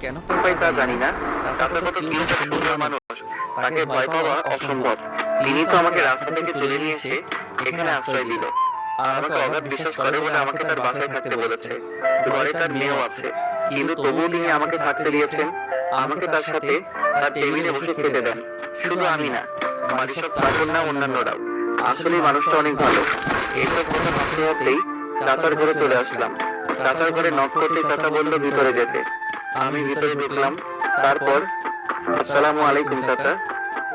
কেন পাই তা জানি না। চাচা কত কিউট আর সুন্দর মানুষ, তাকে ভয় পাওয়া অসম্ভব। তিনি তো আমাকে রাস্তা থেকে তুলে নিয়ে এসে এখানে আশ্রয় দিল, আর আমাকে অগাধ বিশ্বাস করে বলে আমাকে তার বাসায় থাকতে বলেছে। ঘরে তার মেয়েও আছে, কিন্তু তবুও তিনি আমাকে থাকতে দিয়েছেন। আমাকে তার সাথে তার টেবিলে বসে খেতে দেন। শুধু আমি না, বাড়ির সব চাকর না, অন্যান্যরাও। আসলে মানুষটা অনেক ভালো। এইসব কথা ভাবতে ভাবতেই চাচার ঘরে চলে আসলাম। চাচার ঘরে নক করতে চাচা বলল ভিতরে যেতে। আমি ভিতরে ঢুকলাম। তারপর আসসালামু আলাইকুম চাচা।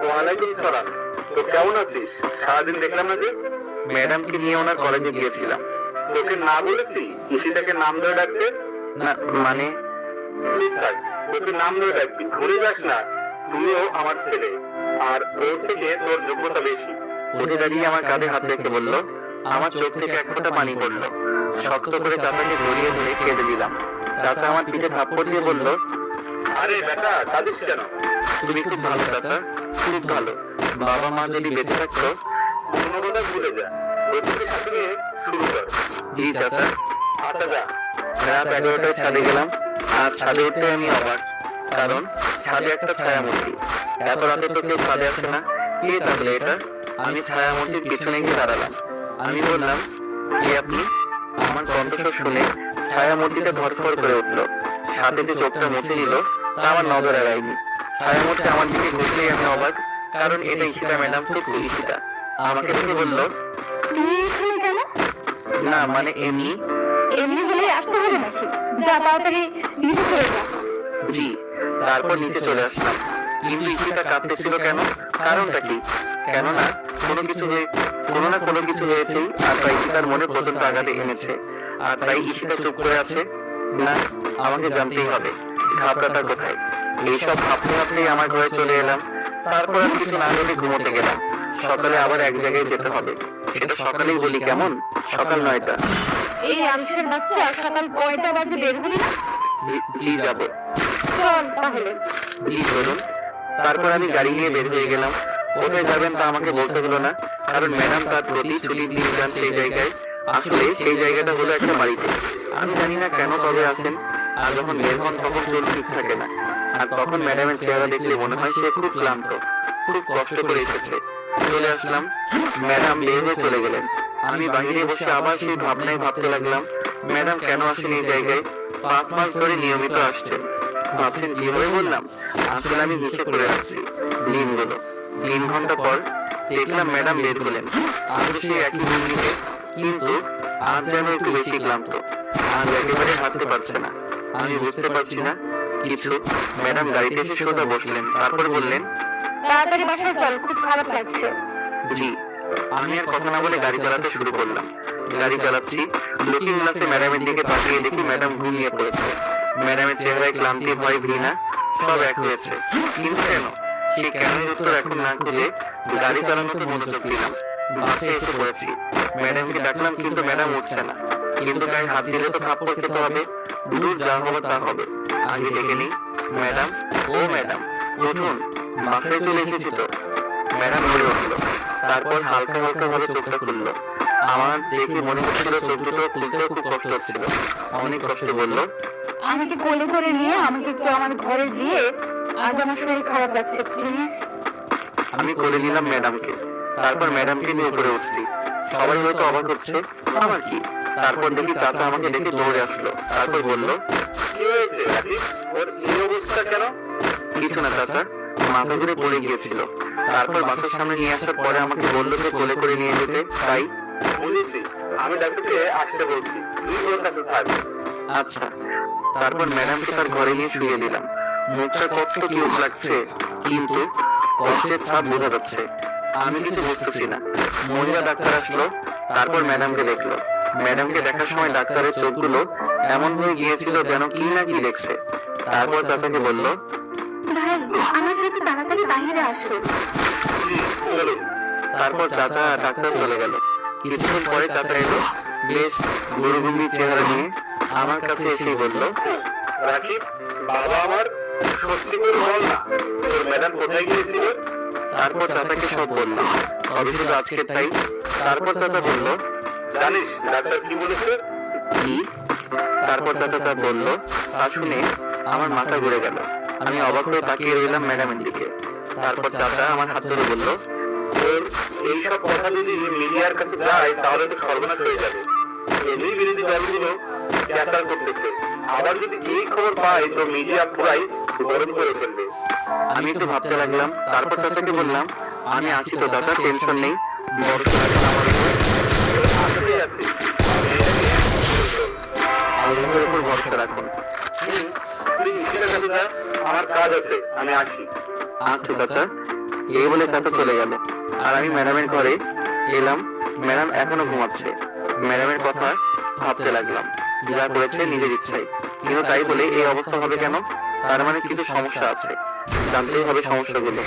ওয়ালাইকুম সালাম। তো কেমন আছিস? সারাদিন দেখলাম না যে। ম্যাডামকে নিয়ে ওনার কলেজে গিয়েছিলাম। তোকে না বলেছি ঈশিতাকে নাম ধরে ডাকতে? না মানে চুপ থাক, তোকে নাম ধরে ডাকবি, ভুলে যাস না তুইও আমার ছেলে, আর ওর থেকে তোর যোগ্যতা বেশি। উঠে দাঁড়িয়ে আমার কাঁধে হাত রেখে বলল। আমার চোখ থেকে এক ফোঁটা পানি পড়লো। শক্ত করে চাচাকে জড়িয়ে ধরে কেঁদে দিলাম। চাচা আমার পিঠে থাপ্পড় দিয়ে বলল, আরে বেটা কাঁদিস কেন? তুমি খুব ভালো চাচা, খুব ভালো। বাবা মা যদি বেঁচে থাকতো। কোনো কথা ভুলে যা, প্রত্যেকের সাথে নিয়ে শুরু কর। জি চাচা। আচ্ছা যা। রাত 11টায় ছাদে গেলাম, আর ছাদে উঠতে আমি অবাক। কারণ ছাদে একটা ছায়ামূর্তি। এত রাতে তো কেউ ছাদে আসে না। কে তাহলে এটা? আমি ছায়ামূর্তির পিছনে গিয়ে দাঁড়ালাম। আমি বললাম, কে আপনি? আমার কণ্ঠস্বর শুনে ছায়ামূর্তিটা ধরফর করে উঠলো। সাথে যে চোখটা মুছে নিল তা আমার নজর এড়ায়নি। ছায়ামূর্তি আমার দিকে ঘুরলেই আমি অবাক, কারণ এটা ঈশিতা ম্যাডাম, তো ঈশিতা। আমাকে দেখে বলল, তুমি এখানে কেন? না মানে এমনি। এমনি হলে আসতে হবে নাকি? যা তাড়াতাড়ি নিচে চলে যা। জি। তারপর নিচে চলে আসলাম। কিন্তু ঈশিতা কাঁদতেছিল কেন? কারণটা কি? কেননা কোনো না কোনো কিছু হয়েছেই, আর তাই ঈশিতার মনে প্রচন্ড আঘাতে এনেছে। আর তাই ঈশিতা চুপ করে আছে। না, আমাকে জানতেই হবে ঘাবড়াটা কোথায়। এইসব ভাবতে ভাবতেই আমার ঘরে চলে এলাম। তারপর আর কিছু না ভেবে ঘুমোতে গেলাম। সকালে আবার এক জায়গায় যেতে হবে। সেটা সকালেই বলি কেমন? সকাল 9টা। এই আলিশের বাচ্চা সকাল 9টা বাজে বের হলি না? জি যাবো। চল তাহলে। জি ধরুন। তারপর আমি গাড়ি নিয়ে বের হয়ে গেলাম। কোথায় যাবেন তা আমাকে বলতে হলো না, কারণ ম্যাডাম তার প্রতি ছুটি দিয়ে যান সেই জায়গায়। আসলে সেই জায়গাটা হলো একটা বাড়িতে। আমি জানি না কেন কবে আসেন, আর যখন বের হন তখন চোখ ঠিক থাকে না। আর তখন ম্যাডামের চেহারা দেখলে মনে হয় সে খুব ক্লান্ত, খুব কষ্ট করে এসেছে। চলে আসলাম। ম্যাডাম বের হয়ে চলে গেলেন। আমি বাইরে বসে আবার সেই ভাবনায় ভাবতে লাগলাম, ম্যাডাম কেন আসেন এই জায়গায়? 5 মাস ধরে নিয়মিত আসছেন। ভাবছেন কিভাবে বললাম? আসলে আমি হিসেব করে রাখছি দিনগুলো। 3 ঘন্টা পর দেখলাম ম্যাডাম বের হলেন। আজও সেই একই ভঙ্গিতে, কিন্তু আজ যেন একটু বেশি ক্লান্ত। আজ একেবারে হাঁটতে পারছে না। আমি বুঝতে পারছি না কিছু। ম্যাডাম গাড়িতে এসে সোজা বসলেন। তারপর বললেন, তাড়াতাড়ি বাসায় চল, খুব খারাপ লাগছে। জি। আমি আর কথা না বলে গাড়ি চালাতে শুরু করলাম। গাড়ি চালাচ্ছি, লুকিং গ্লাসে ম্যাডামের দিকে তাকিয়ে দেখি ম্যাডাম ঘুমিয়ে পড়েছে। ম্যাডামের চেহারায় ক্লান্তি, ভয়, ঘৃণা সব এক হয়েছে। কিন্তু কেন? সেই কেনের উত্তর এখন না খুঁজে গাড়ি চালানোতে মনোযোগ দিলাম। বাসে এসে পড়েছি। ম্যাডামকে ডাকলাম, কিন্তু ম্যাডাম উঠছে না। কিন্তু গায়ে হাত দিলে তো থাপ্পড় খেতে হবে। দূর যা হবে তা হবে, আগে ডেকে নিই। ম্যাডাম, ও ম্যাডাম, উঠুন, বাসায় চলে এসেছি তো। ম্যাডাম বলে উঠলো। তারপর হালকা হালকা ভাবে চোখটা খুললো। আমার দেখে মনে হচ্ছিল চোখ দুটো খুলতেও খুব কষ্ট হচ্ছিল। অনেক কষ্ট। বলল, আমাকে কোলে করে নিয়ে আমাকে একটু আমার ঘরে দিয়ে, আজ আমার শরীর খারাপ লাগছে, প্লিজ। আমি কোলে নিলাম ম্যাডামকে। তারপর ম্যাডামকে নিয়ে উপরে উঠছি। সবাই হয়তো অবাক হচ্ছে, আমার কি? তারপর দেখি চাচা আমাকে দেখে দৌড়ে আসলো। তারপর বলল, কি হয়েছে রাকিব? ওর এই অবস্থা কেন? কিছু না চাচা, মাথা ঘুরে পড়ে গিয়েছিল। তারপর বাসার সামনে নিয়ে আসার পরে আমাকে বললো যে কোলে করে নিয়ে যেতে, তাই। বুঝেছি, আমি ডাক্তারকে আসতে বলছি, তুই ওর কাছে থাক। আচ্ছা। তারপর ম্যাডামকে তার ঘরে নিয়ে শুয়ে দিলাম। মুখটা কত কিউট লাগছে, কিন্তু কষ্টের ছাপ বোঝা যাচ্ছে। আমি কিছু বুঝতেছি না। মহিলা ডাক্তার আসলো। তারপর ম্যাডামকে দেখলো। ম্যাডামকে দেখার সময় ডাক্তারের চোখগুলো এমন হয়ে গিয়েছিল যেন কি না কি দেখছে। তারপর চাচাকে বলল, ভাই, আমার সাথে তাড়াতাড়ি বাইরে আসো। জি চলুন। তারপর চাচা আর ডাক্তার চলে গেল। কিছুক্ষণ পরে চাচা এলো, বেশ গরুগম্ভীর চেহারা নিয়ে আমার কাছে এসেই বলল, রাকিব, বাবা আমার, সত্যি করে বল না, তোর ম্যাডাম কোথায় গিয়েছিল? তারপর চাচাকে সব বললাম, তবে শুধু আজকেরটাই। তারপর চাচা বলল, জানিস ডাক্তার কি বলেছে? কি? তারপর চাচা বলল, তা শুনে আমার মাথা ঘুরে গেল। আমি অবাক হয়ে তাকিয়ে রইলাম ম্যাডামের দিকে। তারপর চাচা আমার হাত ধরে বলল, তোর এইসব কথা যদি মিডিয়ার কাছে যায় তাহলে তো সর্বনাশ হয়ে যাবে। এদের বিরোধী দলগুলো ক্যাসার করতেছে, আবার যদি এই খবর পায় তো মিডিয়া পুরাই গরম করে ফেলবে। আমি একটু ভাবতে লাগলাম। তারপর চাচাকে বললাম, আমি আছি তো চাচা, টেনশন নেই, ভরসা রাখুন আমার উপর। আসলেই আছে, আল্লাহর উপর ভরসা রাখুন। তুই ঈশ্বরের কাছে যা, আমার কাজ আছে, আমি আসি। আচ্ছা চাচা। এই বলে চাচা চলে গেল। আর আমি ম্যাডামের ঘরে এলাম। ম্যাডাম এখনো ঘুমাচ্ছে। ম্যাডামের কথা ভাবতে লাগলাম। যা করেছে নিজের ইচ্ছায়, কিন্তু তাই বলে এই অবস্থা হবে কেন? তার মানে কিছু সমস্যা আছে, জানতেই হবে সমস্যাগুলো।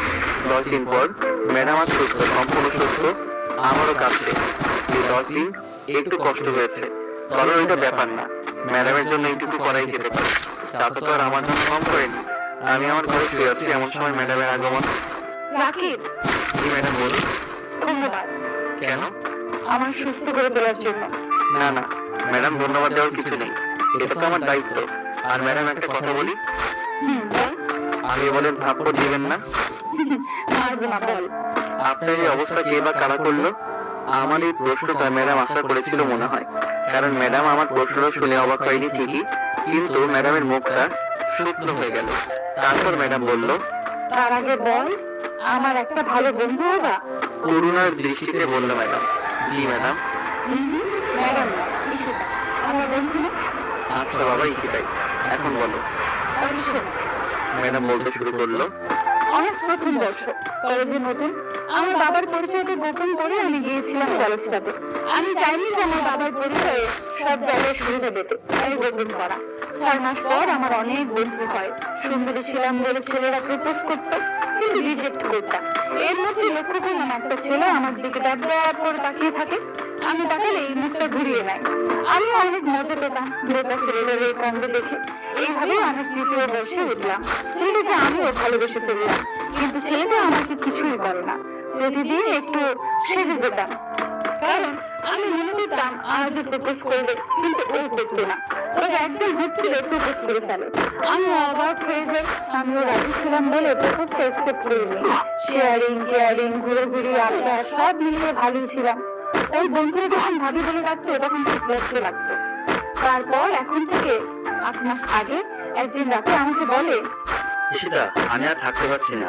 10 দিন পর ম্যাডাম আজ সুস্থ, সম্পূর্ণ সুস্থ। আমারও কাছে এই 10 দিন একটু কষ্ট হয়েছে, কারণ এটা ব্যাপার না। ম্যাডামের জন্য এইটুকু করাই যেতে পারে। চাচা তো আর আমার জন্য কম করেনি। আমি আমার ঘরে শুয়ে আছি, এমন সময় ম্যাডামের আগমন। রাকিব, জি ম্যাডাম বলুন। ধন্যবাদ কেন? আমার সুস্থ করে তোলার জন্য। না না ম্যাডাম, ধন্যবাদ দেওয়ার কিছু নেই, এটা তো আমার দায়িত্ব। আর ম্যাডাম একটা কথা বলি, বল। আগে বলেন থাপ্পড় দিবেন না। মারবো না, বল। আপনার এই অবস্থা কে বা কারা করলো? আমার এই প্রশ্নটা ম্যাডাম আশা করেছিল মনে হয়, কারণ ম্যাডাম আমার প্রশ্নটা শুনে অবাক হয়নি ঠিকই, কিন্তু ম্যাডামের মুখটা শুকনো হয়ে গেল। তারপর ম্যাডাম বলল, তার আগে বল, আমার একটা ভালো বন্ধু হবা। করুণার দৃষ্টিতে বলল ম্যাডাম। জি ম্যাডাম। ম্যাডাম না, ঈশিতা আমার বন্ধু না। আচ্ছা বাবা, ইখিতাই, এখন বলো। তাহলে শোনো, ম্যাডাম বলতে শুরু করলো, অনার্স প্রথম বর্ষ, কলেজে নতুন। আমার বাবার পরিচয়টা গোপন করে আমি গিয়েছিলাম কলেজটাতে। আমি চাইনি যে আমার বাবার পরিচয়ে সব জায়গায় সুবিধা পেতে, তাই গোপন করা। 6 মাস পর আমার অনেক বন্ধু হয়। সুন্দরী ছিলাম বলে ছেলেরা প্রপোজ করতো, কিন্তু রিজেক্ট করতাম। এর মধ্যে লক্ষ্য করলাম একটা ছেলে আমার দিকে ডাব করে তাকিয়ে থাকে। আমি তাকালেই মুখটা ঘুরিয়ে নেয়। আমি অনেক মজা পেতাম বোকা ছেলেদের এই কাণ্ড দেখে। এইভাবে আমি 3য় বর্ষে উঠলাম। ছেলেটাকে আমিও ভালোবেসে ফেললাম, কিন্তু ছেলেটা আমাকে কিছুই করে না। প্রতিদিন একটু সেজে যেতাম, কারণ আমি মনে করতাম আজ প্রপোজ করবে, কিন্তু ও করতো না। তবে একদিন হুট করে প্রপোজ করে ফেলে। আমি অবাক হয়ে যাই। আমিও রাজি ছিলাম বলে প্রপোজটা অ্যাকসেপ্ট করিনি। শেয়ারিং, কেয়ারিং, ঘুরোঘুরি, আড্ডা সব মিলিয়ে ভালোই ছিলাম। ওই বন্ধুরা যখন ভাবি বলে ডাকতো তখন খুব লজ্জা লাগতো। তারপর এখন থেকে 8 মাস আগে একদিন রাতে আমাকে বলে, ঈশিতা, আমি আর থাকতে পারছি না।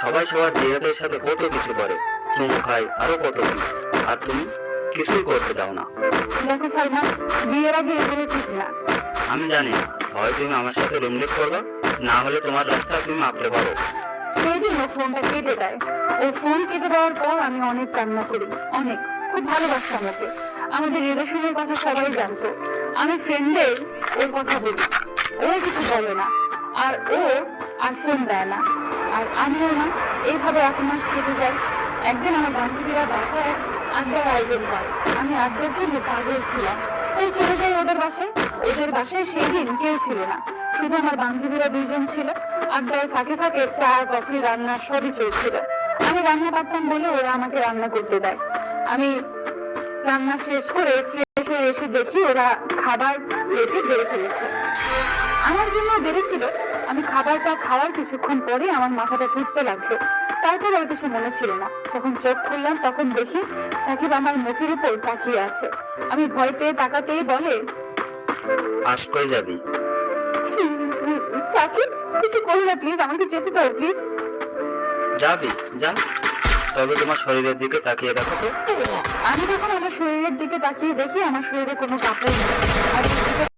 সবাই সবার জিয়াদের সাথে কত কিছু করে, চুমু খায়, আরো কত কি, আর তুমি কিছুই করতে দাও না। দেখো সালমান, বিয়ের আগে এগুলো ঠিক না। আমি জানি না, হয় তুমি আমার সাথে রুমলেট করবা, না হলে তোমার রাস্তা তুমি মাপতে পারো। সেদিন ও ফোনটা কেটে দেয়। ও ফোন কেটে দেওয়ার পর আমি অনেক কান্না করি, অনেক। খুব ভালোবাসতাম ওকে। আমাদের রিলেশনের কথা সবাই জানতো। আমি ফ্রেন্ডদের ওর কথা বলি, ওরা কিছু বলে না। আর ও আর ফোন দেয় না, আর আমিও না। এইভাবে 1 মাস কেটে যায়। একদিন আমার বান্ধবীরা বাসায় আড্ডার আয়োজন করে। আমি আড্ডার জন্য পাগল ছিলাম, তাই চলে যাই ওদের বাসায়। ওদের বাসায় সেই দিন কেউ ছিল না, শুধু আমার বান্ধবীরা 2 জন ছিল। আড্ডার ফাঁকে ফাঁকে চা, কফি, রান্না সবই চলছিল। আমি রান্না পারতাম বলে ওরা আমাকে রান্না করতে দেয়। আমি রান্না শেষ করে ফ্রেশ হয়ে এসে দেখি ওরা খাবার প্লেটে বেড়ে ফেলেছে। আমার জন্য বেড়েছিল। আমি খাবারটা খাওয়ার কিছুক্ষণ পরে আমার মাথাটা ঘুরতে লাগলো। তারপর আর কিছু মনে ছিল না। যখন চোখ খুললাম তখন দেখি সাকিব আমার মুখের উপর তাকিয়ে আছে। আমি ভয় পেয়ে তাকাতেই বলে, আজ কই যাবি? সাকিব, কিছু করো না প্লিজ, আমাকে যেতে দাও প্লিজ। যাবি, যা। তবে তোমার শরীরের দিকে তাকিয়ে দেখো তো। আমি যখন আমার শরীরের দিকে তাকিয়ে দেখি আমার শরীরে কোনো কাপড় নেই। আর